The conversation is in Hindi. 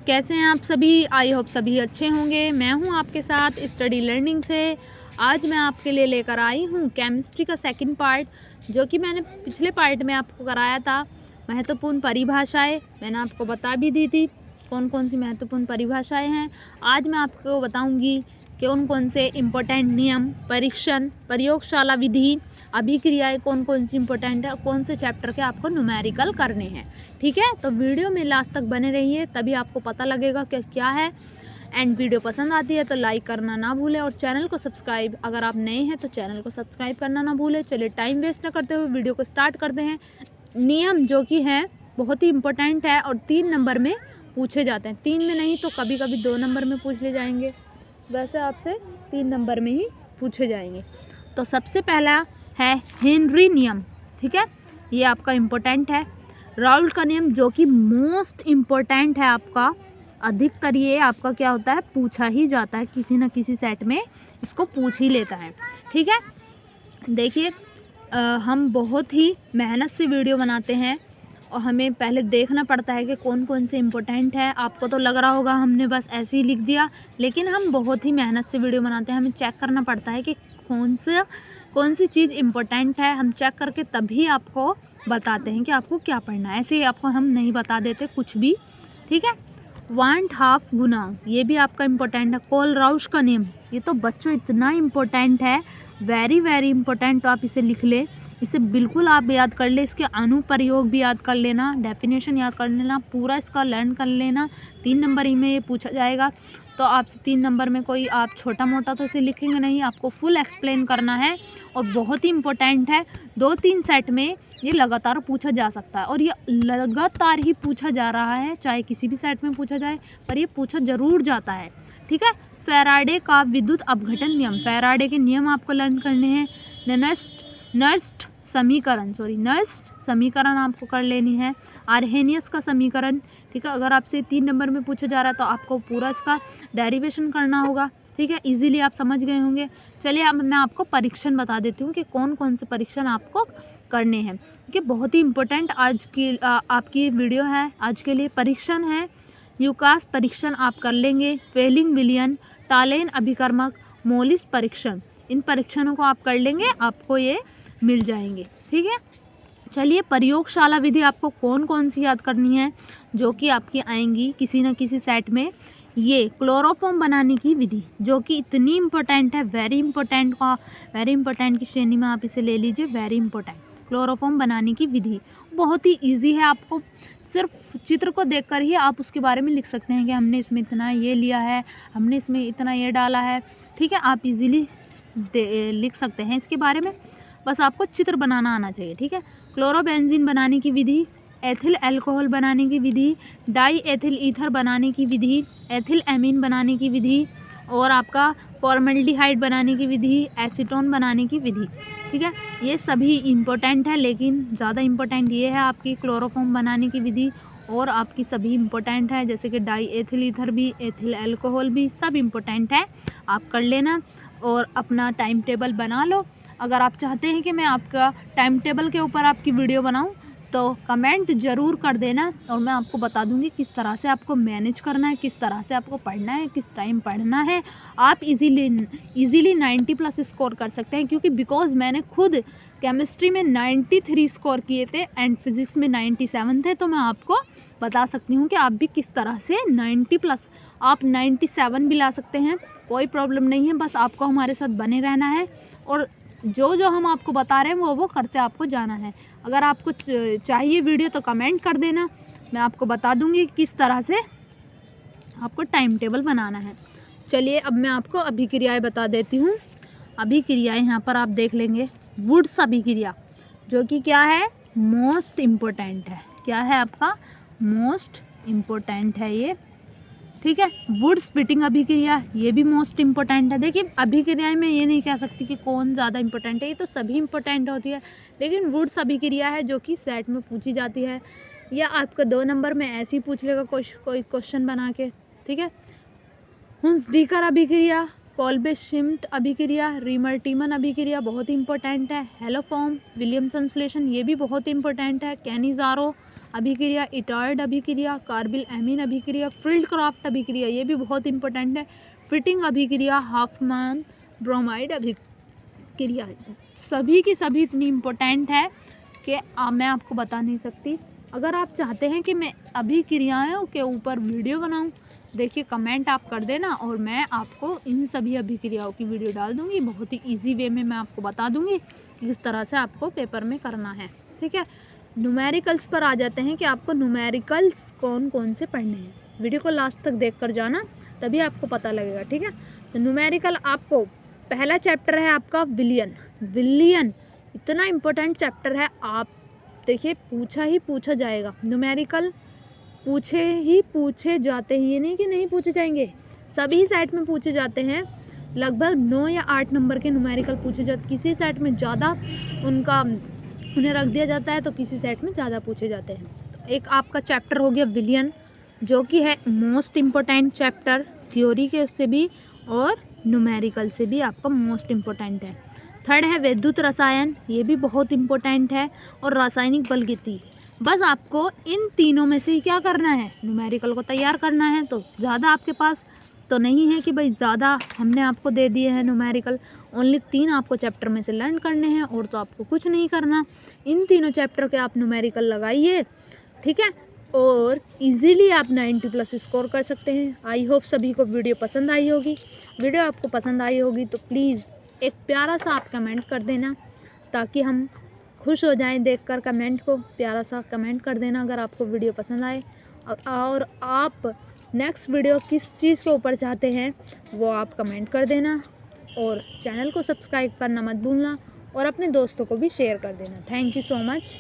कैसे हैं आप सभी। आई होप सभी अच्छे होंगे। मैं हूं आपके साथ स्टडी लर्निंग से। आज मैं आपके लिए लेकर आई हूं केमिस्ट्री का सेकंड पार्ट, जो कि मैंने पिछले पार्ट में आपको कराया था। महत्वपूर्ण परिभाषाएं मैंने आपको बता भी दी थी, कौन कौन सी महत्वपूर्ण परिभाषाएं हैं। आज मैं आपको बताऊंगी कि कौन से इम्पोर्टेंट नियम, परीक्षण, प्रयोगशाला विधि, अभिक्रियाएं कौन कौन सी इम्पोर्टेंट है, कौन से चैप्टर के आपको न्यूमेरिकल करने हैं। ठीक है, तो वीडियो में लास्ट तक बने रहिए, तभी आपको पता लगेगा कि क्या है। एंड वीडियो पसंद आती है तो लाइक करना ना भूलें और चैनल को सब्सक्राइब, अगर आप नए हैं तो चैनल को सब्सक्राइब करना ना भूलें। चलिए टाइम वेस्ट ना करते हुए वीडियो को स्टार्ट करते हैं। नियम जो कि हैं बहुत ही इम्पोर्टेंट है और 3 नंबर में पूछे जाते हैं। 3 में नहीं तो कभी कभी 2 नंबर में पूछ ले जाएंगे, वैसे आपसे 3 नंबर में ही पूछे जाएंगे। तो सबसे पहला है हेनरी नियम। ठीक है, ये आपका इम्पोर्टेंट है। राउल्ट का नियम जो कि मोस्ट इम्पोर्टेंट है आपका, अधिकतर ये आपका क्या होता है, पूछा ही जाता है, किसी न किसी सेट में इसको पूछ ही लेता है। ठीक है, देखिए हम बहुत ही मेहनत से वीडियो बनाते हैं और हमें पहले देखना पड़ता है कि कौन कौन से इम्पोर्टेंट है। आपको तो लग रहा होगा हमने बस ऐसे ही लिख दिया, लेकिन हम बहुत ही मेहनत से वीडियो बनाते हैं। हमें चेक करना पड़ता है कि कौन सी चीज़ इम्पोर्टेंट है। हम चेक करके तभी आपको बताते हैं कि आपको क्या पढ़ना है, ऐसे ही आपको हम नहीं बता देते कुछ भी। ठीक है, 1/2 गुना, ये भी आपका इम्पोर्टेंट है। कोलराउश का नियम, ये तो बच्चों इतना इम्पोर्टेंट है, वेरी वेरी इम्पोर्टेंट। तो आप इसे लिख ले, इसे बिल्कुल आप याद कर ले। इसके अनुप्रयोग भी याद कर लेना, डेफिनेशन याद कर लेना, पूरा इसका लर्न कर लेना। 3 नंबर ही में ये पूछा जाएगा, तो आपसे 3 नंबर में कोई आप छोटा मोटा तो इसे लिखेंगे नहीं, आपको फुल एक्सप्लेन करना है और बहुत ही इम्पोर्टेंट है। 2-3 सेट में ये लगातार पूछा जा सकता है और ये लगातार ही पूछा जा रहा है, चाहे किसी भी सेट में पूछा जाए, पर ये पूछा ज़रूर जाता है। ठीक है, फैराडे का विद्युत अपघटन नियम, फैराडे के नियम आपको लर्न करने हैं। नर्स्ट समीकरण आपको कर लेनी है। आर्हेनियस का समीकरण, ठीक है, अगर आपसे 3 नंबर में पूछा जा रहा है तो आपको पूरा इसका डेरिवेशन करना होगा। ठीक है, इजीली आप समझ गए होंगे। चलिए अब मैं आपको परीक्षण बता देती हूँ कि कौन कौन से परीक्षण आपको करने हैं, क्योंकि बहुत ही इम्पोर्टेंट आज की आपकी वीडियो है। आज के लिए परीक्षण है, यूकास परीक्षण आप कर लेंगे, वेलिंग विलियन, टालेन अभिकर्मक, मोलिस परीक्षण, इन परीक्षणों को आप कर लेंगे, आपको ये मिल जाएंगे। ठीक है, चलिए प्रयोगशाला विधि आपको कौन कौन सी याद करनी है जो कि आपकी आएंगी किसी न किसी सेट में। ये क्लोरोफॉर्म बनाने की विधि जो कि इतनी इम्पोर्टेंट है, वेरी इम्पोर्टेंट की श्रेणी में आप इसे ले लीजिए, वेरी इम्पोर्टेंट। क्लोरोफॉर्म बनाने की विधि बहुत ही ईजी है, आपको सिर्फ चित्र को देखकर ही आप उसके बारे में लिख सकते हैं कि हमने इसमें इतना ये लिया है, हमने इसमें इतना ये डाला है। ठीक है, आप इजीली लिख सकते हैं इसके बारे में, बस आपको चित्र बनाना आना चाहिए। ठीक है, क्लोरोबेंजीन बनाने की विधि, एथिल अल्कोहल बनाने की विधि, डाई एथिल ईथर बनाने की विधि, एथिल एमीन बनाने की विधि और आपका फॉर्मल्डिहाइड बनाने की विधि, एसीटोन बनाने की विधि। ठीक है, ये सभी इम्पोर्टेंट है, लेकिन ज़्यादा इम्पोर्टेंट ये है आपकी क्लोरोफॉर्म बनाने की विधि, और आपकी सभी इम्पोर्टेंट है, जैसे कि डाई एथिल ईथर भी, एथिल अल्कोहल भी, सब इम्पोर्टेंट है, आप कर लेना और अपना टाइम टेबल बना लो। अगर आप चाहते हैं कि मैं आपका टाइम टेबल के ऊपर आपकी वीडियो बनाऊं तो कमेंट ज़रूर कर देना और मैं आपको बता दूंगी किस तरह से आपको मैनेज करना है, किस तरह से आपको पढ़ना है, किस टाइम पढ़ना है। आप इजीली 90+ स्कोर कर सकते हैं, क्योंकि बिकॉज मैंने खुद केमिस्ट्री में 93 स्कोर किए थे एंड फिज़िक्स में 97 थे, तो मैं आपको बता सकती हूँ कि आप भी किस तरह से 90+, आप 97 भी ला सकते हैं, कोई प्रॉब्लम नहीं है। बस आपको हमारे साथ बने रहना है और जो हम आपको बता रहे हैं वो करते आपको जाना है। अगर आपको चाहिए वीडियो तो कमेंट कर देना, मैं आपको बता दूंगी किस तरह से आपको टाइम टेबल बनाना है। चलिए अब मैं आपको अभिक्रियाएं बता देती हूँ। अभिक्रियाएं यहाँ पर आप देख लेंगे, वुड्स अभिक्रिया जो कि क्या है, मोस्ट इम्पोर्टेंट है। क्या है आपका, मोस्ट इम्पोर्टेंट है ये। ठीक है, वुड स्प्लिटिंग अभिक्रिया, ये भी मोस्ट इम्पोर्टेंट है। देखिए अभिक्रिया में ये नहीं कह सकती कि कौन ज़्यादा इम्पोर्टेंट है, ये तो सभी इम्पोर्टेंट होती है, लेकिन वुड्स अभिक्रिया है जो कि सेट में पूछी जाती है, या आपका 2 नंबर में ऐसे ही पूछ लेगा कोई क्वेश्चन बना के। ठीक है, हुंसडीकर अभिक्रिया, कोल्बे शिम्ट अभिक्रिया, रीमर टीमन अभिक्रिया बहुत इंपॉर्टेंट है। हेलोफॉर्म विलियमसन संश्लेषण, ये भी बहुत इंपॉर्टेंट है। कैनिज़ारो अभिक्रिया, इटार्ड अभिक्रिया, कार्बिल एमीन अभिक्रिया, फील्ड क्राफ्ट अभिक्रिया, ये भी बहुत इंपॉर्टेंट है, फिटिंग अभिक्रिया, हाफमैन ब्रोमाइड अभिक्रिया, सभी की सभी इतनी इम्पोर्टेंट है कि मैं आपको बता नहीं सकती। अगर आप चाहते हैं कि मैं अभिक्रियाओं के ऊपर वीडियो बनाऊं, देखिए कमेंट आप कर देना और मैं आपको इन सभी अभिक्रियाओं की वीडियो डाल दूंगी। बहुत ही इजी वे में मैं आपको बता दूंगी कि किस तरह से आपको पेपर में करना है, ठीक है। न्यूमेरिकल्स पर आ जाते हैं कि आपको न्यूमेरिकल्स कौन कौन से पढ़ने हैं। वीडियो को लास्ट तक देख कर जाना, तभी आपको पता लगेगा, ठीक है। तो न्यूमेरिकल आपको पहला चैप्टर है आपका विलियन। विलियन इतना इम्पोर्टेंट चैप्टर है, आप देखिए पूछा ही पूछा जाएगा। न्यूमेरिकल पूछे जाते हैं, ये नहीं कि नहीं पूछे जाएंगे, सभी सेट में पूछे जाते हैं। लगभग 9 या 8 नंबर के न्यूमेरिकल पूछे जाते, किसी सेट में ज़्यादा उन्हें रख दिया जाता है तो किसी सेट में ज़्यादा पूछे जाते हैं। तो एक आपका चैप्टर हो गया विलियन, जो कि है मोस्ट इम्पोर्टेंट चैप्टर, थ्योरी के उससे भी और न्यूमेरिकल से भी आपका मोस्ट इम्पोर्टेंट है। थर्ड है विद्युत रसायन, ये भी बहुत इम्पोर्टेंट है, और रासायनिक बलगति। बस आपको इन तीनों में से ही क्या करना है, न्यूमेरिकल को तैयार करना है। तो ज़्यादा आपके पास तो नहीं है कि भाई ज़्यादा हमने आपको दे दिए हैं न्यूमेरिकल, ओनली 3 आपको चैप्टर में से लर्न करने हैं और तो आपको कुछ नहीं करना। इन तीनों चैप्टर के आप न्यूमेरिकल लगाइए, ठीक है, और इजीली आप 90+ स्कोर कर सकते हैं। आई होप सभी को वीडियो पसंद आई होगी। वीडियो आपको पसंद आई होगी तो प्लीज़ एक प्यारा सा आप कमेंट कर देना, ताकि हम खुश हो जाएं देखकर कमेंट को। प्यारा सा कमेंट कर देना अगर आपको वीडियो पसंद आए, और आप नेक्स्ट वीडियो किस चीज़ के ऊपर चाहते हैं वो आप कमेंट कर देना, और चैनल को सब्सक्राइब करना मत भूलना, और अपने दोस्तों को भी शेयर कर देना। Thank you so much.